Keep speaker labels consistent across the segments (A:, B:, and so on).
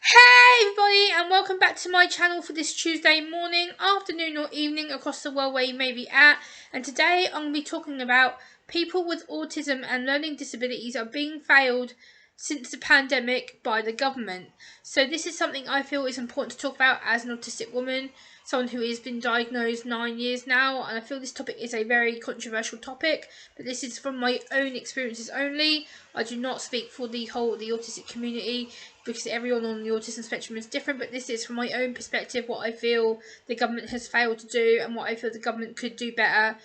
A: Hey everybody, and welcome back to my channel for this Tuesday morning, afternoon or evening across the world where you may be at. And today I'm going to be talking about people with autism and learning disabilities are being failed since the pandemic by the government. So this is something I feel is important to talk about as an autistic woman, someone who has been diagnosed 9 years now, and I feel this topic is a very controversial topic, but this is from my own experiences only. I do not speak for the whole of the autistic community because everyone on the autism spectrum is different, but this is from my own perspective what I feel the government has failed to do and what I feel the government could do better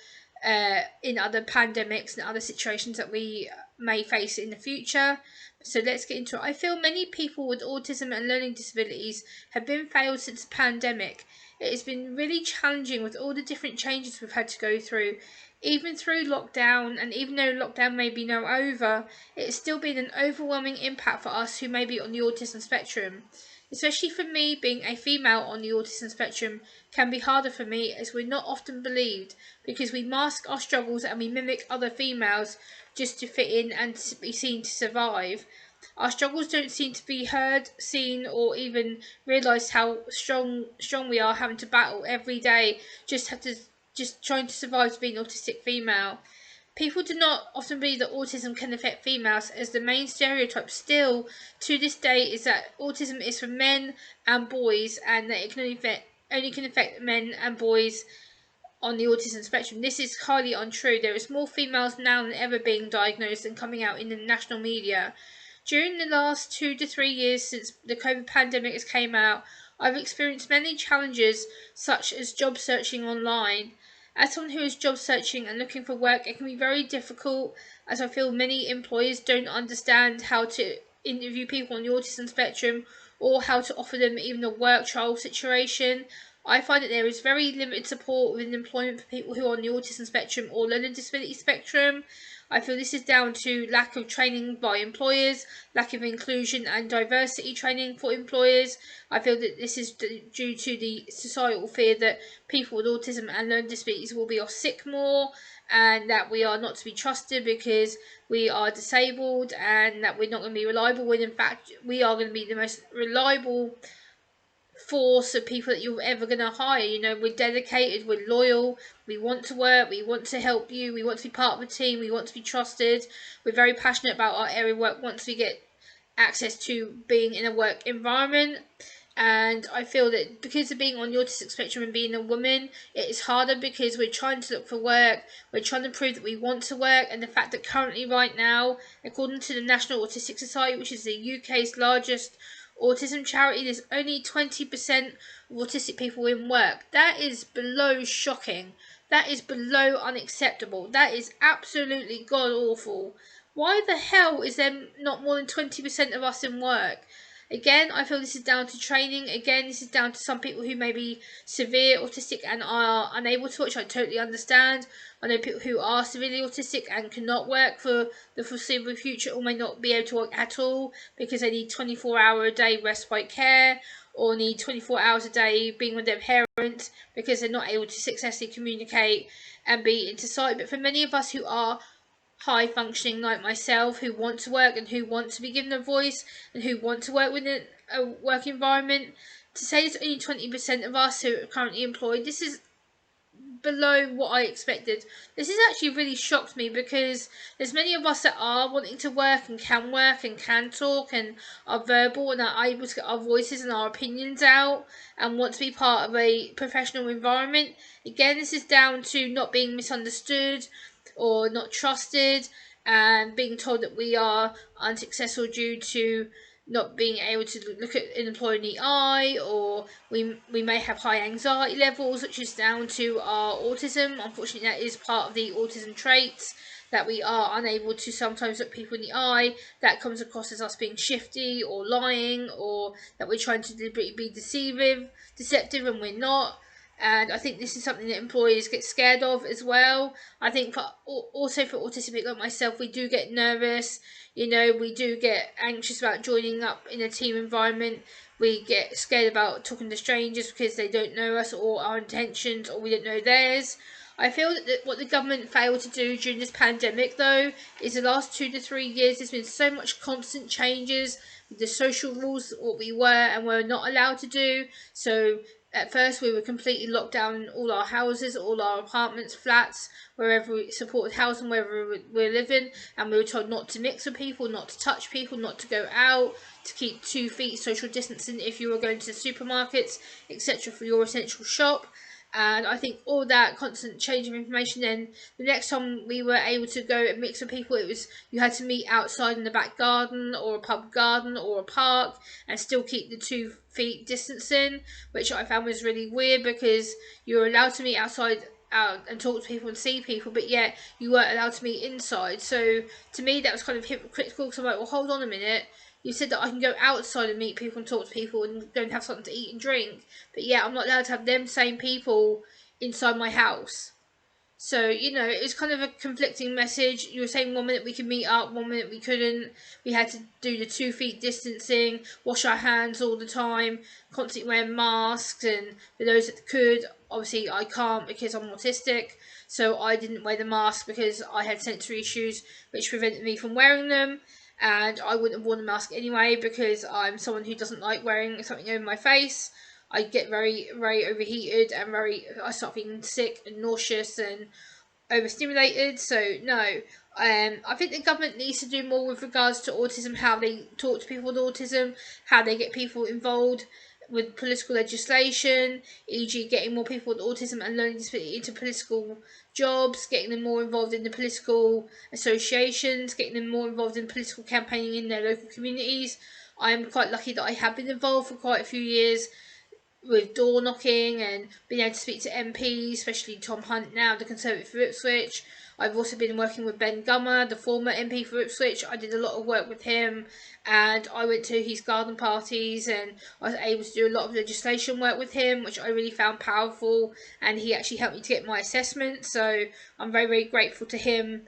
A: in other pandemics and other situations that we may face in the future. So let's get into it. I feel many people with autism and learning disabilities have been failed since the pandemic. It has been really challenging with all the different changes we've had to go through. Even through lockdown, and even though lockdown may be now over, it has still been an overwhelming impact for us who may be on the autism spectrum. Especially for me, being a female on the autism spectrum can be harder for me as we're not often believed because we mask our struggles and we mimic other females just to fit in and to be seen to survive. Our struggles don't seem to be heard, seen, or even realised how strong we are having to battle every day just trying to survive as being an autistic female. People do not often believe that autism can affect females, as the main stereotype still to this day is that autism is for men and boys, and that it can only affect men and boys on the autism spectrum. This is highly untrue. There is more females now than ever being diagnosed and coming out in the national media. During the last 2 to 3 years since the COVID pandemic has came out, I've experienced many challenges such as job searching online. As someone who is job searching and looking for work, it can be very difficult as I feel many employers don't understand how to interview people on the autism spectrum or how to offer them even a work trial situation. I find that there is very limited support within employment for people who are on the autism spectrum or learning disability spectrum. I feel this is down to lack of training by employers, lack of inclusion and diversity training for employers. I feel that this is due to the societal fear that people with autism and learning disabilities will be off sick more, and that we are not to be trusted because we are disabled, and that we're not going to be reliable, when in fact we are going to be the most reliable force of people that you're ever going to hire. You know, we're dedicated, we're loyal, we want to work, we want to help you, we want to be part of a team, we want to be trusted. We're very passionate about our area of work once we get access to being in a work environment. And I feel that because of being on the autistic spectrum and being a woman, it is harder because we're trying to look for work, we're trying to prove that we want to work, and the fact that currently right now, according to the National Autistic Society, which is the UK's largest autism charity, there's only 20% of autistic people in work. That is below shocking. That is below unacceptable. That is absolutely god awful. Why the hell is there not more than 20% of us in work? Again, I feel this is down to training. Again, this is down to some people who may be severe autistic and are unable to, which I totally understand. I know people who are severely autistic and cannot work for the foreseeable future, or may not be able to work at all because they need 24-hour a day respite care, or need 24 hours a day being with their parents because they're not able to successfully communicate and be in society. But for many of us who are high functioning like myself, who want to work and who want to be given a voice and who want to work within a work environment, to say there's only 20% of us who are currently employed, this is below what I expected. This has actually really shocked me because there's many of us that are wanting to work and can talk and are verbal and are able to get our voices and our opinions out and want to be part of a professional environment. Again, this is down to not being misunderstood or not trusted and being told that we are unsuccessful due to not being able to look at an employer in the eye, or we may have high anxiety levels, which is down to our autism. Unfortunately, that is part of the autism traits, that we are unable to sometimes look people in the eye. That comes across as us being shifty or lying, or that we're trying to deliberately be deceptive and we're not. And I think this is something that employers get scared of as well. I think also for autistic people like myself, we do get nervous. You know, we do get anxious about joining up in a team environment. We get scared about talking to strangers because they don't know us or our intentions, or we don't know theirs. I feel that what the government failed to do during this pandemic, though, is the last 2 to 3 years, there's been so much constant changes with the social rules, what we were and were not allowed to do. So at first, we were completely locked down in all our houses, all our apartments, flats, wherever we supported housing, wherever we're living, and we were told not to mix with people, not to touch people, not to go out, to keep 2 feet social distancing if you were going to the supermarkets, etc., for your essential shop. And I think all that constant change of information, then the next time we were able to go and mix with people, it was you had to meet outside in the back garden or a pub garden or a park and still keep the 2 feet distancing, which I found was really weird because you were allowed to meet outside out and talk to people and see people, but yet you weren't allowed to meet inside. So to me that was kind of hypocritical, because I'm like, well, hold on a minute, you said that I can go outside and meet people and talk to people and go and have something to eat and drink, but yeah, I'm not allowed to have them same people inside my house. So, it was kind of a conflicting message. You were saying 1 minute we could meet up, 1 minute we couldn't. We had to do the 2 feet distancing, wash our hands all the time, constantly wearing masks, and for those that could, obviously I can't because I'm autistic, so I didn't wear the mask because I had sensory issues which prevented me from wearing them. And I wouldn't have worn a mask anyway because I'm someone who doesn't like wearing something over my face. I get very, very overheated and I start feeling sick and nauseous and overstimulated. So no, I think the government needs to do more with regards to autism, how they talk to people with autism, how they get people involved with political legislation, e.g. getting more people with autism and learning disability into political jobs, getting them more involved in the political associations, getting them more involved in political campaigning in their local communities. I'm quite lucky that I have been involved for quite a few years with door knocking and being able to speak to MPs, especially Tom Hunt now, the Conservative for Ipswich. I've also been working with Ben Gummer, the former MP for Ipswich. I did a lot of work with him, and I went to his garden parties, and I was able to do a lot of legislation work with him, which I really found powerful, and he actually helped me to get my assessment, so I'm very, very grateful to him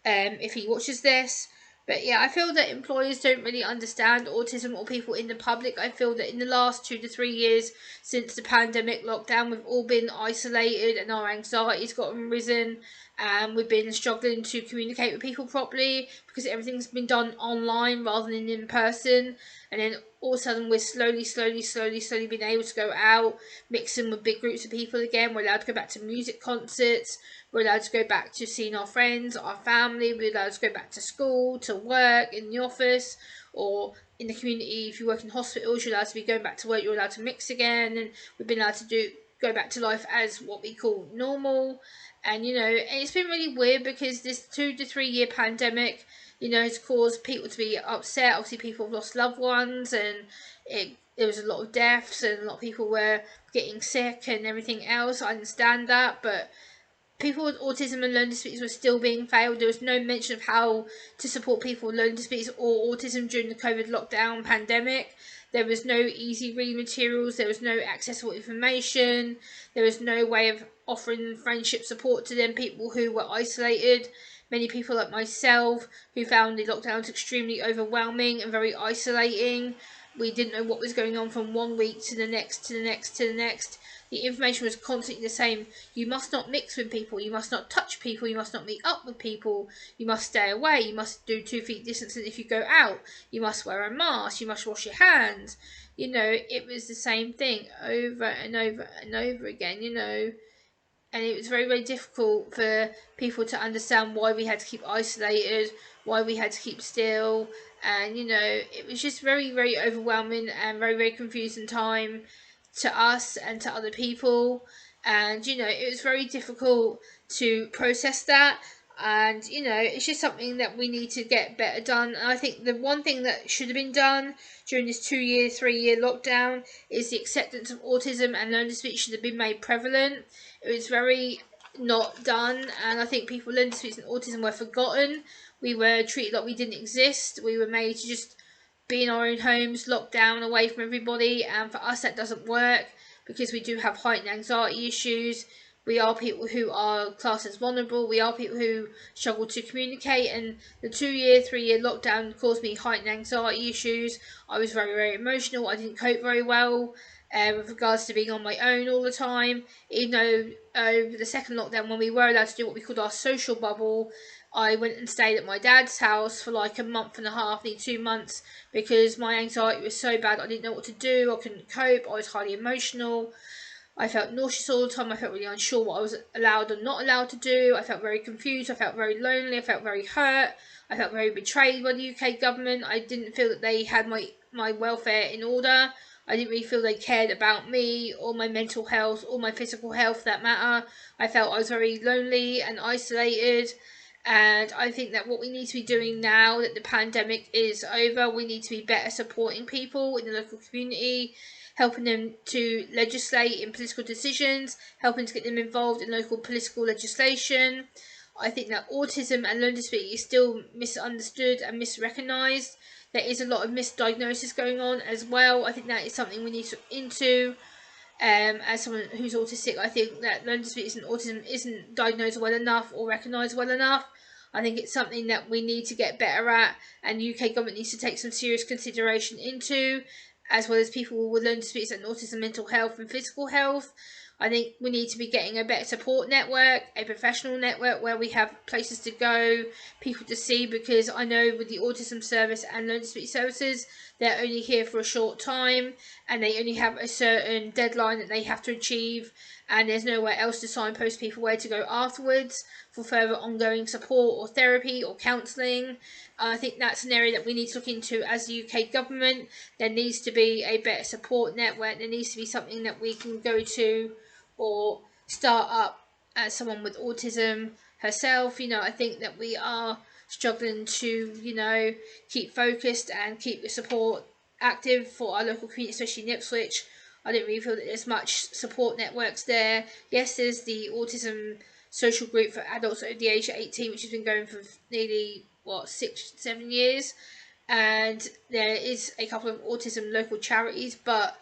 A: if he watches this. But yeah, I feel that employers don't really understand autism or people in the public. I feel that in the last 2 to 3 years since the pandemic lockdown, we've all been isolated and our anxiety's gotten risen, and we've been struggling to communicate with people properly because everything's been done online rather than in person. And then all of a sudden we're slowly being able to go out, mixing with big groups of people again. We're allowed to go back to music concerts, we're allowed to go back to seeing our friends, our family, we're allowed to go back to school, to work, in the office, or in the community. If you work in hospitals, you're allowed to be going back to work, you're allowed to mix again, and we've been allowed to go back to life as what we call normal. And and it's been really weird because this 2 to 3 year pandemic, has caused people to be upset. Obviously, people have lost loved ones, and there was a lot of deaths, and a lot of people were getting sick and everything else. I understand that, but people with autism and learning disabilities were still being failed. There was no mention of how to support people with learning disabilities or autism during the COVID lockdown pandemic. There was no easy read materials, there was no accessible information, there was no way of offering friendship support to them people who were isolated. Many people like myself who found the lockdowns extremely overwhelming and very isolating. We didn't know what was going on from 1 week to the next, to the next, to the next. The information was constantly the same. You must not mix with people, you must not touch people, you must not meet up with people, you must stay away, you must do 2 feet distancing if you go out, you must wear a mask, you must wash your hands. It was the same thing over and over and over again, and it was very, very difficult for people to understand why we had to keep isolated, why we had to keep still, and it was just very, very overwhelming and very, very confusing time to us and to other people. And it was very difficult to process that. And it's just something that we need to get better done. And I think the one thing that should have been done during this 2 year, 3 year lockdown is the acceptance of autism and learning disabilities should have been made prevalent. It was very not done, and I think people with learning disabilities and autism were forgotten. We were treated like we didn't exist. We were made to just be in our own homes, locked down, away from everybody, and for us that doesn't work because we do have heightened anxiety issues. We are people who are classed as vulnerable. We are people who struggle to communicate. And the 2-year, 3-year lockdown caused me heightened anxiety issues. I was very, very emotional. I didn't cope very well with regards to being on my own all the time. Even though over the second lockdown, when we were allowed to do what we called our social bubble, I went and stayed at my dad's house for like a month and a half, nearly 2 months, because my anxiety was so bad I didn't know what to do. I couldn't cope. I was highly emotional. I felt nauseous all the time. I felt really unsure what I was allowed or not allowed to do. I felt very confused. I felt very lonely. I felt very hurt. I felt very betrayed by the UK government. I didn't feel that they had my welfare in order. I didn't really feel they cared about me or my mental health or my physical health for that matter. I felt I was very lonely and isolated. And I think that what we need to be doing now that the pandemic is over, we need to be better supporting people in the local community, helping them to legislate in political decisions, helping to get them involved in local political legislation. I think that autism and learning disability is still misunderstood and misrecognised. There is a lot of misdiagnosis going on as well. I think that is something we need to look into. As someone who's autistic, I think that learning disabilities and autism isn't diagnosed well enough or recognised well enough. I think it's something that we need to get better at, and the UK government needs to take some serious consideration into, as well as people with learning disabilities and autism, mental health and physical health. I think we need to be getting a better support network, a professional network where we have places to go, people to see, because I know with the autism service and learning disability services, they're only here for a short time and they only have a certain deadline that they have to achieve, and there's nowhere else to signpost people where to go afterwards for further ongoing support or therapy or counselling. I think that's an area that we need to look into as the UK government. There needs to be a better support network. There needs to be something that we can go to or start up as someone with autism herself. I think that we are struggling to, keep focused and keep the support active for our local community, especially in Ipswich. I don't really feel that there's much support networks there. Yes, there's the autism social group for adults over the age of 18, which has been going for nearly 6-7 years, and there is a couple of autism local charities, but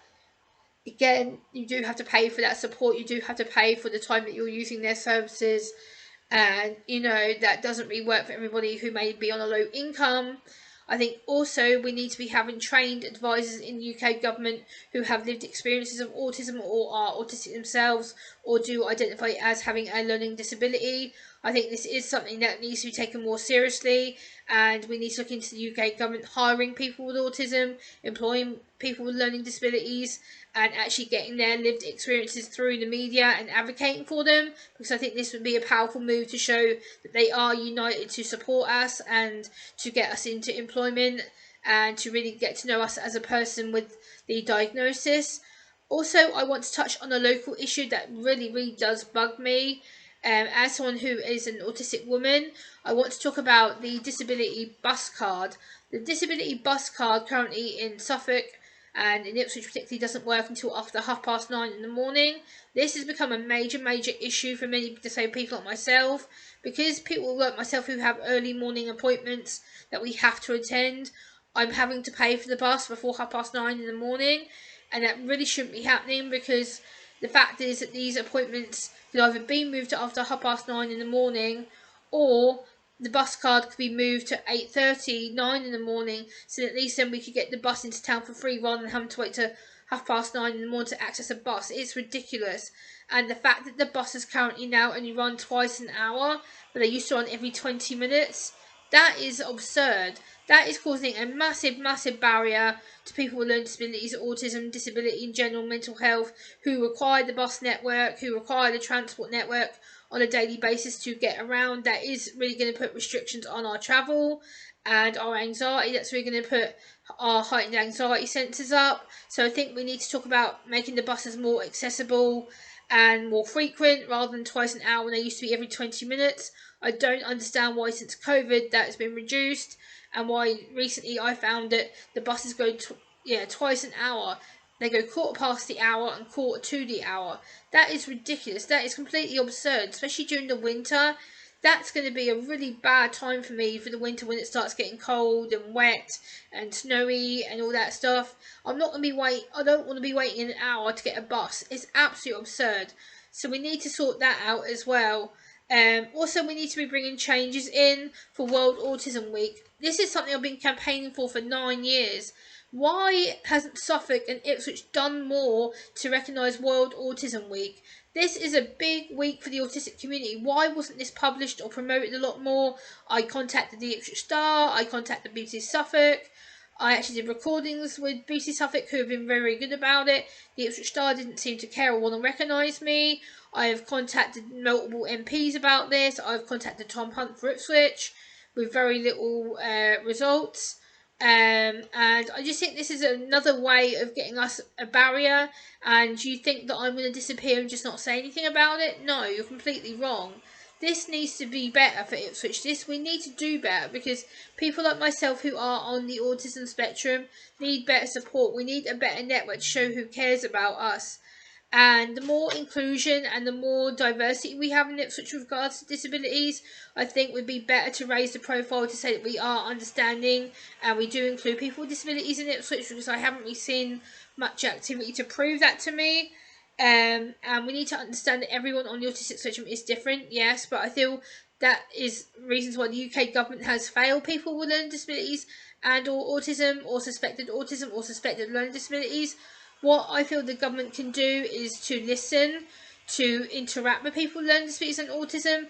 A: again, you do have to pay for that support. You do have to pay for the time that you're using their services, and that doesn't really work for everybody who may be on a low income. I think also we need to be having trained advisors in the UK government who have lived experiences of autism or are autistic themselves or do identify as having a learning disability. I think this is something that needs to be taken more seriously, and we need to look into the UK government hiring people with autism, employing people with learning disabilities, and actually getting their lived experiences through the media and advocating for them, because I think this would be a powerful move to show that they are united to support us and to get us into employment and to really get to know us as a person with the diagnosis. Also, I want to touch on a local issue that really, really does bug me. As someone who is an autistic woman, I want to talk about the disability bus card. The disability bus card currently in Suffolk and in Ipswich particularly doesn't work until after 9:30 in the morning. This has become a major, major issue for many disabled people like myself, because people like myself who have early morning appointments that we have to attend. I'm having to pay for the bus before 9:30 in the morning, and that really shouldn't be happening, because the fact is that these appointments could either be moved to after 9:30 in the morning, or the bus card could be moved to 8:39 in the morning, so that at least then we could get the bus into town for free rather than having to wait to 9:30 in the morning to access a bus. It's ridiculous. And the fact that the buses currently now only run twice an hour, but they used to run every 20 minutes, that is absurd. That is causing a massive, massive barrier to people with learning disabilities, autism, disability in general, mental health, who require the bus network, who require the transport network on a daily basis to get around. That is really going to put restrictions on our travel and our anxiety. That's really going to put our heightened anxiety sensors up. So I think we need to talk about making the buses more accessible and more frequent rather than twice an hour when they used to be every 20 minutes. I don't understand why since COVID that has been reduced, and why recently I found that the buses go twice an hour. They go quarter past the hour and quarter to the hour. That is ridiculous. That is completely absurd, especially during the winter. That's going to be a really bad time for me for the winter, when it starts getting cold and wet and snowy and all that stuff. I don't want to be waiting an hour to get a bus. It's absolutely absurd. So we need to sort that out as well. Also, we need to be bringing changes in for World Autism Week. This is something I've been campaigning for 9 years. Why hasn't Suffolk and Ipswich done more to recognise World Autism Week? This is a big week for the autistic community. Why wasn't this published or promoted a lot more? I contacted the Ipswich Star, I contacted BBC Suffolk, I actually did recordings with BBC Suffolk who have been very good about it. The Ipswich Star didn't seem to care or want to recognise me. I have contacted multiple MPs about this. I've contacted Tom Hunt for Ipswich with very little results. And I just think this is another way of getting us a barrier. And you think that I'm going to disappear and just not say anything about it? No, you're completely wrong. This needs to be better for Ipswich. We need to do better, because people like myself who are on the autism spectrum need better support. We need a better network to show who cares about us. And the more inclusion and the more diversity we have in Ipswich with regards to disabilities, I think would be better to raise the profile to say that we are understanding and we do include people with disabilities in Ipswich, because I haven't really seen much activity to prove that to me. And we need to understand that everyone on the autistic spectrum is different, yes, but I feel that is reasons why the UK government has failed people with learning disabilities and or autism or suspected learning disabilities. What I feel the government can do is to listen, to interact with people with learning disabilities and autism,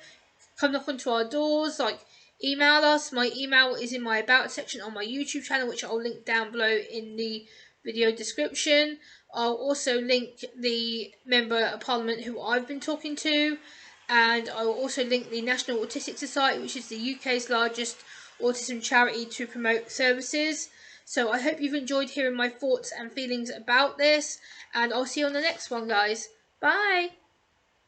A: come knock onto our doors, like email us. My email is in my about section on my YouTube channel, which I'll link down below in the video description. I'll also link the Member of Parliament who I've been talking to, and I will also link the National Autistic Society, which is the UK's largest autism charity to promote services. So I hope you've enjoyed hearing my thoughts and feelings about this, and I'll see you on the next one, guys. Bye!